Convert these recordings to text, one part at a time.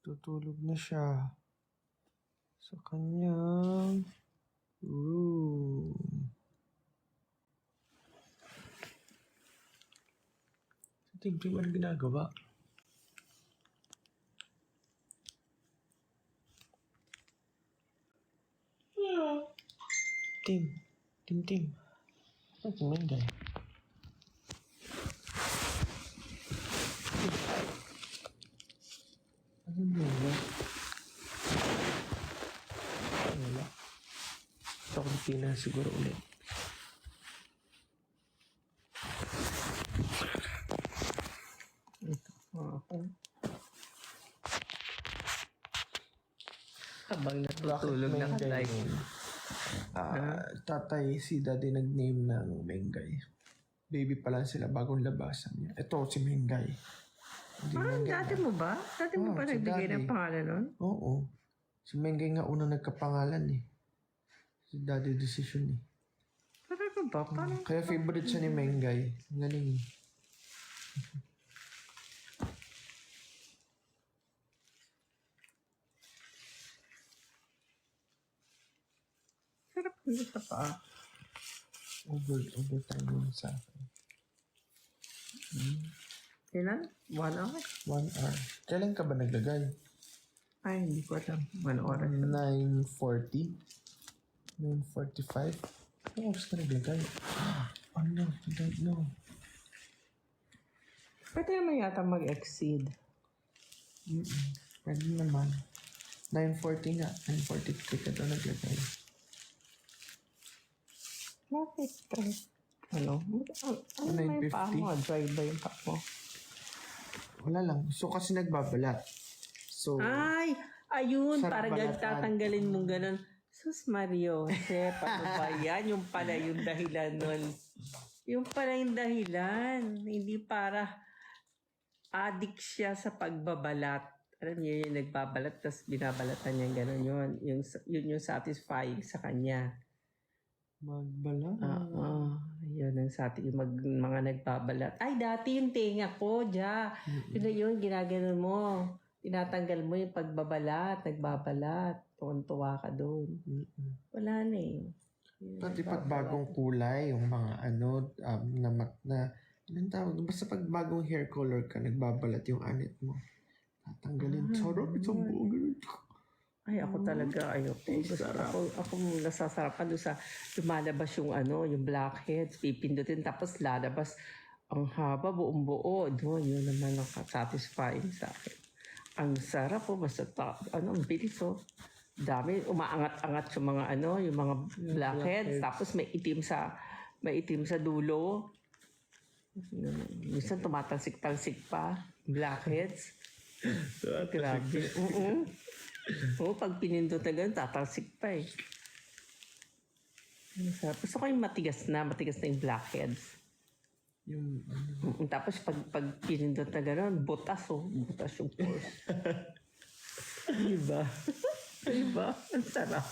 Tutulog na siya sa kanyang room. Sa Tim, ano ginagawa? Tim. Ano si Menday? Ano mo? Wala. Ito ko na siguro ulit. Ito ako. Habang natutulog na like. Tatay, si daddy nag-name ng Mengay. Baby pa lang sila, bagong labasan niya. Ito, si Mengay. Dati mo ba? Dati mo ba si nagbigay daddy. ng pangalan nun? Oo. Si Mengay nga unang nagkapangalan eh. Si daddy decision eh. Talaga ba? Parang Kaya favorite siya ni Mengay. Ang galing eh. sarap nito sa paa. Overtime yun sa akin. Ilan? 1 hour? 1 hour. Kailan ka ba naglagay? Ay, hindi ko alam. 1 oras. 9:40? 9:45? Anong oras ka naglagay? Oh no, I don't know. Pwede naman yata mag-exceed. Pwede naman. 9:40 nga. 9:43 ka daw naglagay. Bakit stress? Ano ba yung paa mo? Dry ba yung paa mo? Wala lang. So, kasi nagbabalat. So, Ay! Ayun! Sarap Para balatan. tatanggalin mong ganun. Sus Mario, paano ba yan? Yung pala yung dahilan nun. Yung pala yung dahilan. Hindi para addict siya sa pagbabalat. Alam niyo yung nagbabalat tapos binabalatan niya gano'n yun. Yun yung satisfying sa kanya. magbalat. Yun ang yung mga nagbabalat. Ay, dati yung tenga ko, Diya. Yun na yun, ginagano mo. Tinatanggal mo yung pagbabalat, nagbabalat. Tuwan-tuwa ka doon. Wala na eh. Pati pag bagong kulay, yung mga anong tawag? Basta pag bagong hair color ka, nagbabalat yung anit mo. Tatanggalin. Sarap, isang buong ganun. Ay, ako talaga, ayoko. Ako nasasarapan doon sa lumalabas yung yung blackheads, pipindutin, tapos lalabas ang haba, buong buo. Doon, yun naman ang satisfying sa akin. Ang sarap basta ang bilis Dami, umaangat-angat yung mga yung mga blackheads, tapos may itim sa dulo. Minsan tumatalsik-talsik pa, blackheads. Grabe. Pag pinindot na ganun, tatalsik pa eh. Gusto ko yung matigas na yung blackheads. Tapos pag pinindot na ganun, butas yung pores. Diba? Ang sarap.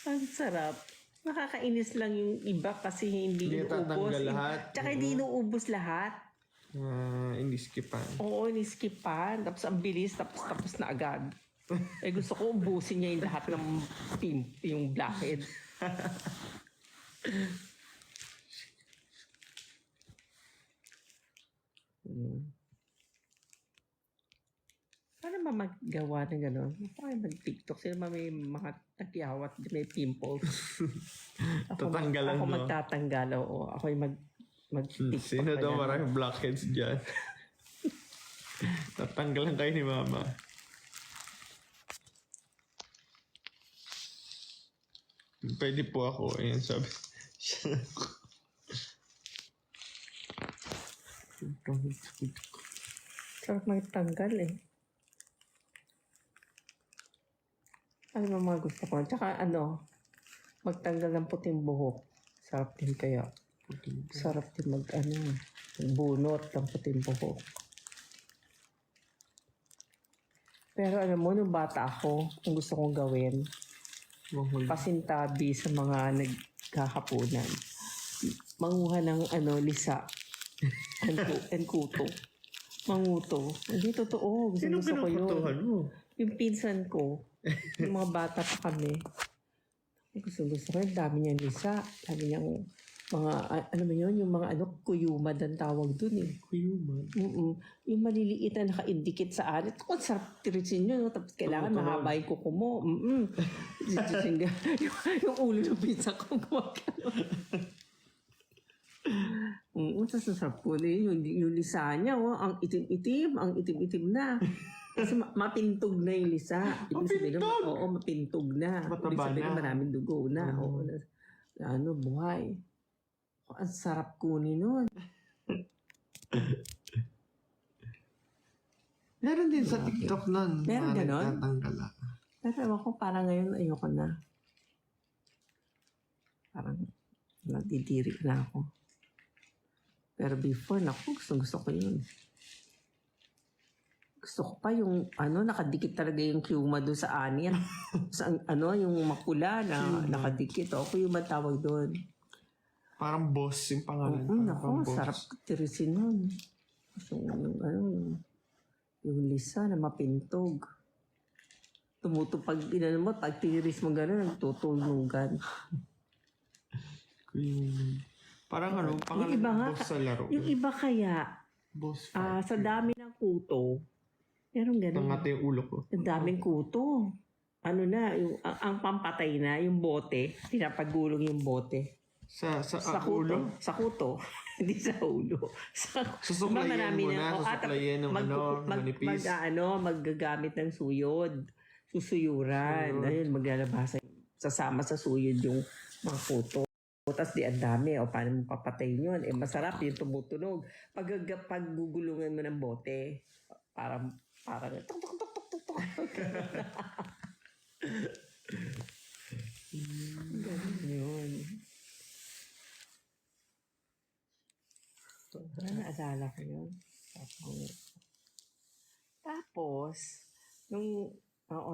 Ang sarap. Nakakainis lang yung iba kasi hindi inuubos. Tsaka hindi inuubos lahat. Iniskipan. Oo, iniskipan. Tapos ang bilis, tapos na agad. Gusto ko ubusin niya yung lahat ng yung blackhead. Paano ba maggawa ng gano'n? Paano mag-TikTok? Sino ba may mga tagyawat, may pimples? Tatanggalan ako mo. magtatanggal, oo. Ako yung mag-TikTok. Sino daw maraming blackheads dyan? Tatanggalan kayo ni Mama. Pwede po ako. Ayan, sabi. Sarap magtanggal eh. Ano ba mga gusto ko? Tsaka magtanggal ng puting buhok. Sarap din kaya. Sarap din bunot ng puting buhok. Pero alam mo, nung bata ako, ang gusto kong gawin, pasintabi sa mga nagkakapunan. Manguha ng lisa and kuto. Manguto. Hindi totoo. Sino Gusto ko yun. pinukutuhan mo? Yung pinsan ko, yung mga bata pa kami. Gusto ko yun. Dami niyang lisa. Dami niyang mga, ano mo yun, yung mga kuyumad ang tawag dun eh. Kuyuman. Yung maliliit na naka-indicate sa alit. Kung sarap tirisin nyo, no? Tapos kailangan Tumutunog. mahaba yung kuko mo. yung ulo ng pizza ko. Tapos sarap po na yun. Yung lisa niya, ang itim-itim na. Kasi mapintog na yung lisa. Ibig sabihin, oo, mapintog na. Mataba Ibig sabihin, na. maraming dugo na. Oo, buhay. Ang sarap kunin nun. Meron din sa TikTok nun. Meron ganon? Nagtatanggala. Pero ewan ko, parang ngayon ayoko na. Parang nagdidiri na ako. Pero before, naku, gusto ko yun. Gusto ko pa yung, nakadikit talaga yung kyuma doon sa anit. Yung makula na nakadikit. O, kyuma tawag doon. Parang boss yung pangalan. Naku, sarap tirisin nun. Yung lisa na mapintog. Tumutupag, pag tiris mo gano'n, nagtutulugan. Parang pangalan Yung iba nga, boss sa laro. Yung iba kaya, Boss sa dami ng kuto, meron gano'n. Tangate yung ulo ko. Ang daming kuto. Ang pampatay na, yung bote, pinapagulong yung bote. Sa kuto. ulo? Sa kuto. Hindi sa ulo. Susuklayin mo na. Susuklayin ng manipis. Maggagamit ng suyod. Susuyuran. Ayun, maglalabasan. Sasama sa suyod yung mga kuto. Tapos ang dami. O paano mo papatayin yun? Masarap yung tumutunog. Pag gugulungan mo ng bote, parang tuk tuk tuk tuk tuk tuk. Ganun yun. Naalala ko yun. Tapos,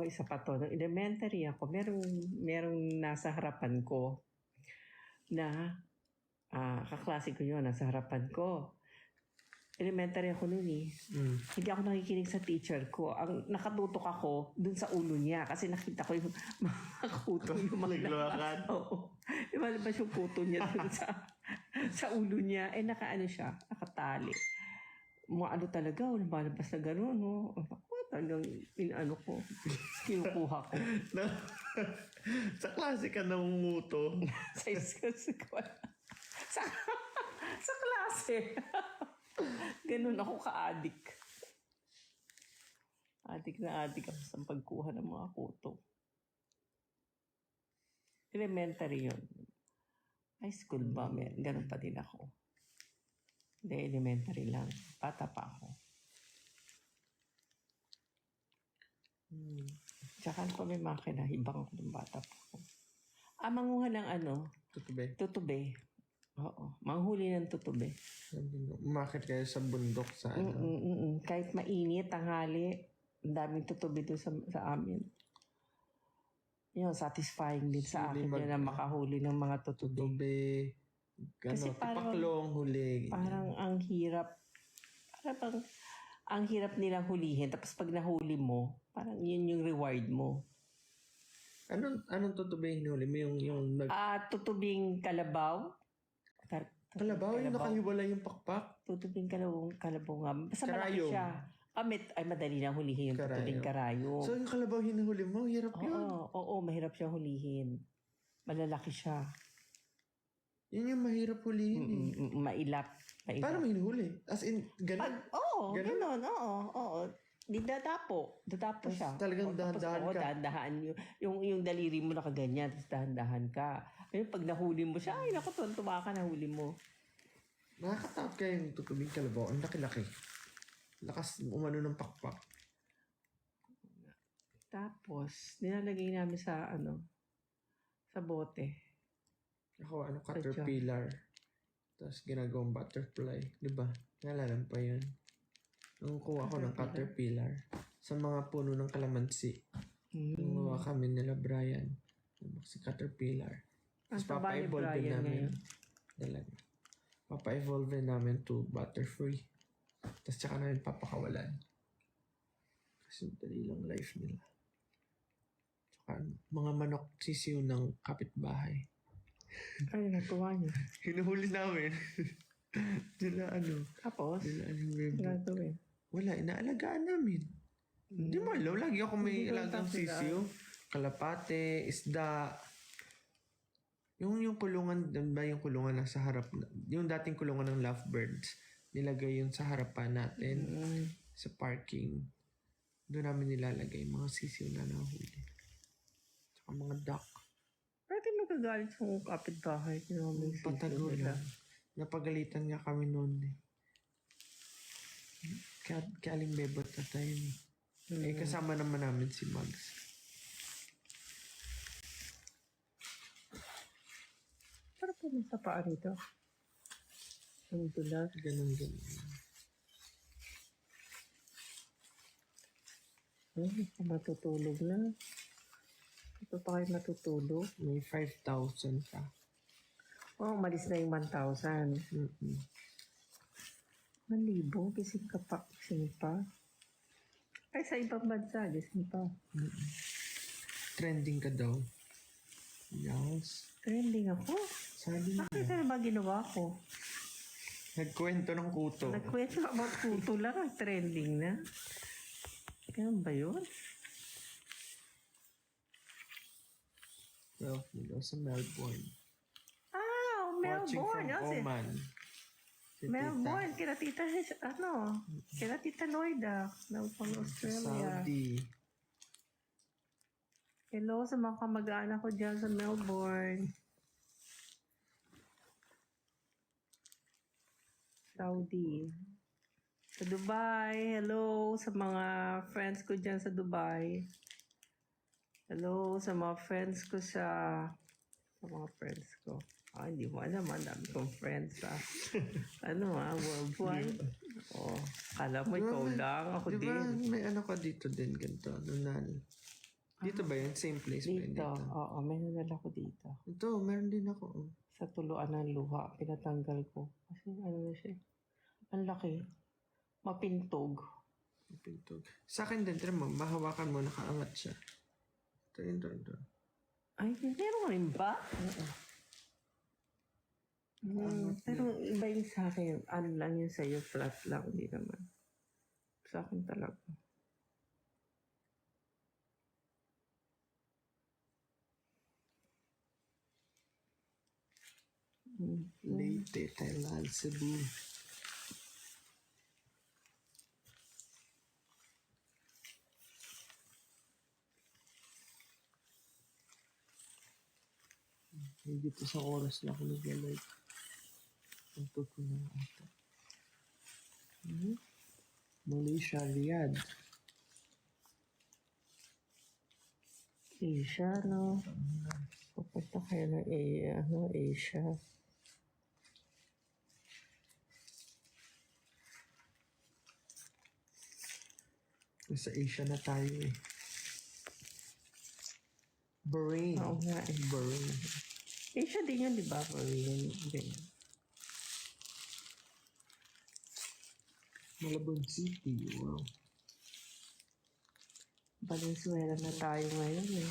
isa pa to. Nung elementary ako, merong nasa harapan ko na kaklase ko yun, nasa harapan ko. Elementary ako noon eh. Hindi ako nakikinig sa teacher ko. Ang nakatutok ako dun sa ulo niya kasi nakita ko yung mga kuto. Yung mga Naglakan? Oo. Lumalabas yung kuto niya dun sa ulo niya. Siya, nakatali. Mga talaga, lumalabas na gano'n. No? Talagang ko, kinukuha ko. Sa klase ka namumuto. sa klase. Ganun ako ka-addict. Addict ako sa pagkuha ng mga kuto. Elementary yun. High school ba? Ganun pa din ako. Hindi, elementary lang. Bata pa ako. Tsaka pa may makina. Hibang ako ng bata pa ako. Manguha ng tutube. Oo. Manghuli ng tutube. Umakit kayo sa bundok sa Kahit mainit, tanghali, ang daming tutube doon sa amin. Yun, satisfying din sa akin yun na makahuli ng mga tutube. Kasi tipaklong huli. Parang ang hirap. Ang hirap nilang hulihin. Tapos pag nahuli mo, parang yun yung reward mo. Anong tutube yung hinuli mo? Tutubing kalabaw. Kalabaw? Yung nakahiwalay yung pakpak? Tutubing kalabaw nga. Basta malaki siya. Madali na hulihin yung tutubing karayom. So yung kalabaw hinuhuli mo, hirap yun? Oo, mahirap siya hulihin. Malalaki siya. Yun yung mahirap hulihin eh. Mailap. Paano mo hinuhuli? As in, ganun? Ganun. Oo. Dadapo siya. Talagang dahan-dahan ka. Dahan-dahan. Yung daliri mo nakaganyan, tapos dahan-dahan ka. Ayun, pag nahuli mo siya, ay naku, tuwa ka, nahuli mo. Nakakatakot kayo yung tutubing kalabaw. Ang laki-laki. Lakas umano ng pakpak. Tapos, nilalagay namin sa bote. Ako, caterpillar. Tapos ginagawang butterfly. Diba? Nalalam pa yun. Nung kuha ko ng caterpillar sa mga puno ng kalamansi. Gumawa kami nila Brian. Si caterpillar. Tapos papa-evolve namin. Papa-evolve namin to butterfree. Tapos tsaka namin papakawalan. Kasi dali lang life nila. Tsaka mga manok sisiw ng kapitbahay. Ay, natuwa niya. Hinuhuli namin. Tapos, Dilaan yung bebe. gagawin. Wala, inaalagaan namin. Hindi mo alam, lagi ako may Hindi ko alagang tapos sisiw. Kalapate, isda. Yung kulungan, ba yung kulungan na sa harap, yung dating kulungan ng lovebirds, nilagay yun sa harapan natin, sa parking. Doon namin nilalagay mga sisiw na nahuli. Tsaka mga duck. Pwede magagalit yung kapitbahay. Patagulan. Napagalitan nga kami noon eh. Kaling bebot na tayo eh. Eh, kasama naman namin si Mags. Para po sa paa rito. Ang dulas. Ganun. Ay, matutulog na. Ito pa kayo matutulog. May 5,000 pa. Oh, umalis na yung 1,000. 1,000, gising ka pa. Gising pa. Ay, sa ibang bansa, gising pa. Trending ka daw. Yes. Trending ako. Sabi niya. Bakit na ba ginawa ko? Nagkwento ng kuto. Nagkwento about puto lang, ang trending na. Ganun ba yun? Well, daw sa Melbourne. Ah, Watching Melbourne. from Oman. Si Melbourne, kina tita, kina tita Lloyda, na pang Tita. Australia. Saudi. Hello sa mga kamag-anak ko dyan sa Melbourne. Saudi. Sa Dubai. Hello sa mga friends ko dyan sa Dubai. Hello sa mga friends ko sa mga friends ko. Ah, hindi mo alam. Ang dami kong friends worldwide. Oh, kala mo ikaw lang. Ako Di ba din. may ano ka dito din, ganito, nunal. Dito ba yun? Same place ba yun Dito. dito? Oo, may nanala ko dito. Ito, meron din ako. Oh. Sa tuluan ng luha, pinatanggal ko. Kasi ano na siya. Ang laki. Mapintog. Pintog. Sa akin din, tira mo, mahawakan mo, nakaangat siya. Ito. Ay, meron rin ba? Oo. Pero iba yung sa akin. Ano lang yun sa'yo, flat lang. Hindi naman. Sa akin talaga. Leyte, Thailand, Cebu. Dito sa oras na ako nag-like. Ang tuto na ata. Malaysia, Riyadh. Asia, no? Pupunta kayo ng Asia. Nasa Asia na tayo eh. Bahrain. Oo nga eh. Bahrain. Asia din yun, di ba? Korean din. Malabon City. Wow. Valenzuela na tayo ngayon eh.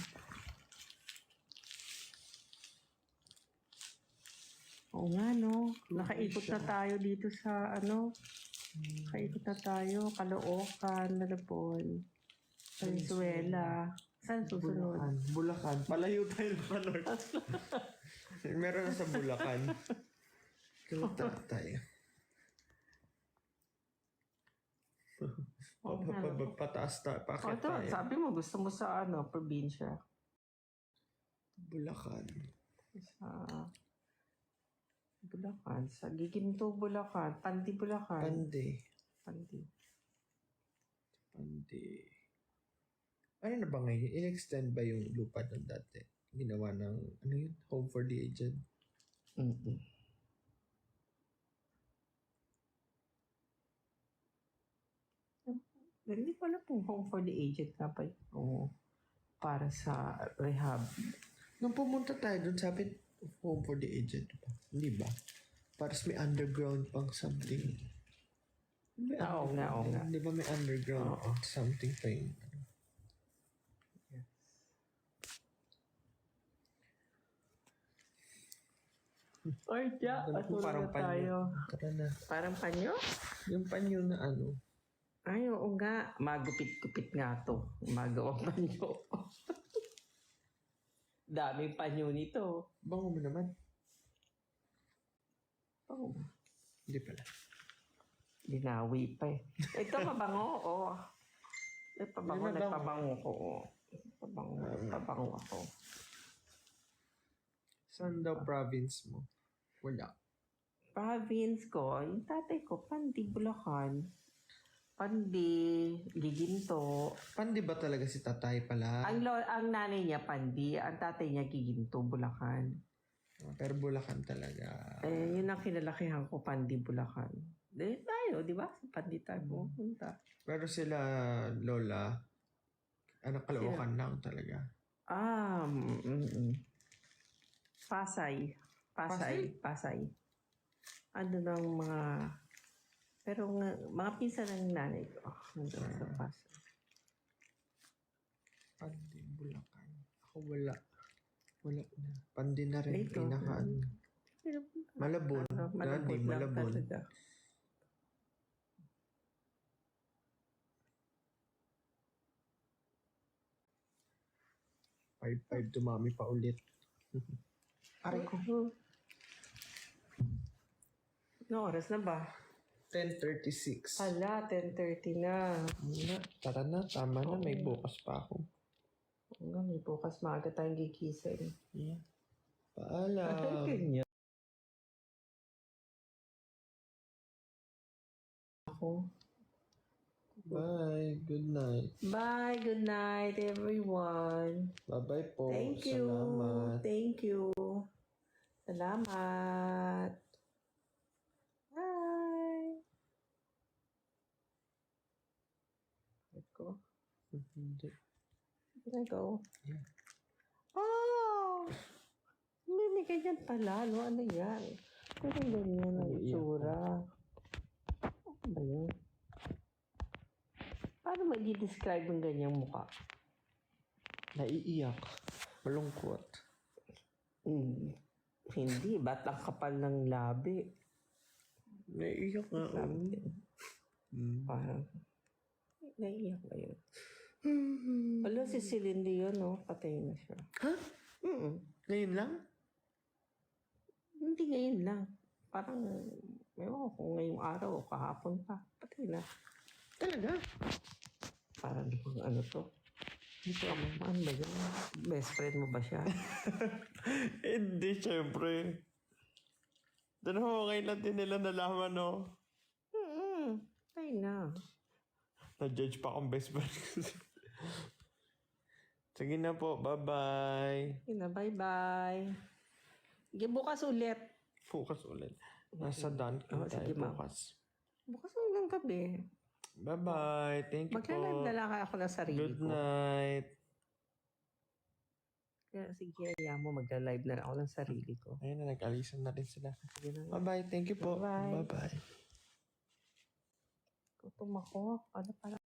Oo nga, no? Nakaikot na tayo dito sa, nakaikot na tayo. Caloocan, Malabon, Valenzuela. Saan susunod? Bulacan. Palayo tayo ng North. Meron na sa Bulacan. Kalata tayo. Pataas tayo. Pakit Ito, tayo. sabi mo, gusto mo sa probinsya. Bulacan. Sa Bulacan. Sa Giginto, Bulacan. Pandi, Bulacan. Pandi. Ano na ba ngayon? In-extend ba yung lupa doon dati? Ginawa ng, Home for the Aged? Hindi ko alam kung Home for the Aged ka pa. Oo. Para sa rehab. Nung pumunta tayo doon, sabi, Home for the Aged pa. Hindi ba? Para may underground pang something. Oo nga, oo nga. Di ba may underground Oo. something pa yun? Ay, tiya. Alam ko parang panyo. Tara na. Parang panyo? Yung panyo na ano. Ay, oo nga. Magupit-kupit nga to. Magawang panyo. Daming panyo nito. Bango mo naman. Oh, Hindi pala. binawi pa eh. Ito mabango, oo. Pabango, Hindi mabango. nagpabango ko. Pabango ako. Saan daw province mo? Wala. Province ko, yung tatay ko, Pandi, Bulacan. Pandi, Giginto. Pandi ba talaga si tatay pala? Ang nanay niya, Pandi. Ang tatay niya, Giginto, Bulacan. Pero Bulacan talaga. Eh, yun ang kinalakihan ko, Pandi, Bulacan. Tayo, di ba? Sa Pandi tayo pumunta. Pero sila, Lola, Caloocan lang talaga. Pasay. Ano ng mga... Pero mga pinsan ng nanay ko. Nandun sa Pasay. Pandi, Bulacan. Ako wala. Wala na. Pandi na rin. Ito. Pinakaan. Malabon. Dati, Malabon lang Malabon. talaga. Five dumami pa ulit. Aray ko. No oras na ba? 10:36. Hala, 10:30 na. Muna. Tara na. Tama na. May bukas pa ako. Hanggang may bukas maaga tayong gigising. Yeah. Paalam. Ganyan. Ako. Bye. Good night. Bye. Good night, everyone. Bye-bye po. Thank you. Salamat. Thank you. Salamat. Bye. Let go. Hindi. Let go. Yeah. Oh! May ganyan pala, no? Ano yan? Pero ganyan ang itsura. Ano ba yan? Paano mo i-describe ang ganyang mukha? Naiiyak. Malungkot. Hindi. Ba't ang kapal ng labi? Naiiyak nga. Labi. Parang, naiiyak ba yun? Wala, si Celine Dion, no? Patay na siya. Ha? Mm-mm. Ngayon lang? Hindi ngayon lang. Parang, ewan ko ngayong araw o kahapon pa. Patay na. Talaga? Parang ano to? Hindi ko alam. Ano ba yun? Best friend mo ba siya? Hindi, syempre. Doon ho, ngayon lang din nila nalaman, no? Patay na. Na-judge pa akong best friend. Sige na po, bye-bye. Yun na, bye-bye. Sige, bukas ulit. Focus ulit. Nasa Dunkin tayo sige, ma'am. bukas. Bukas ulit ng gabi. Bye-bye. Thank you Magla-live po. na lang ako ng sarili Good ko. night. Kaya sige, kaya mo magla-live na lang ako ng sarili ko. Ayun na, nag-alisan na rin sila. Sige na. Bye-bye. Thank you po. Bye-bye. Bye-bye. Gutom ako. Ano para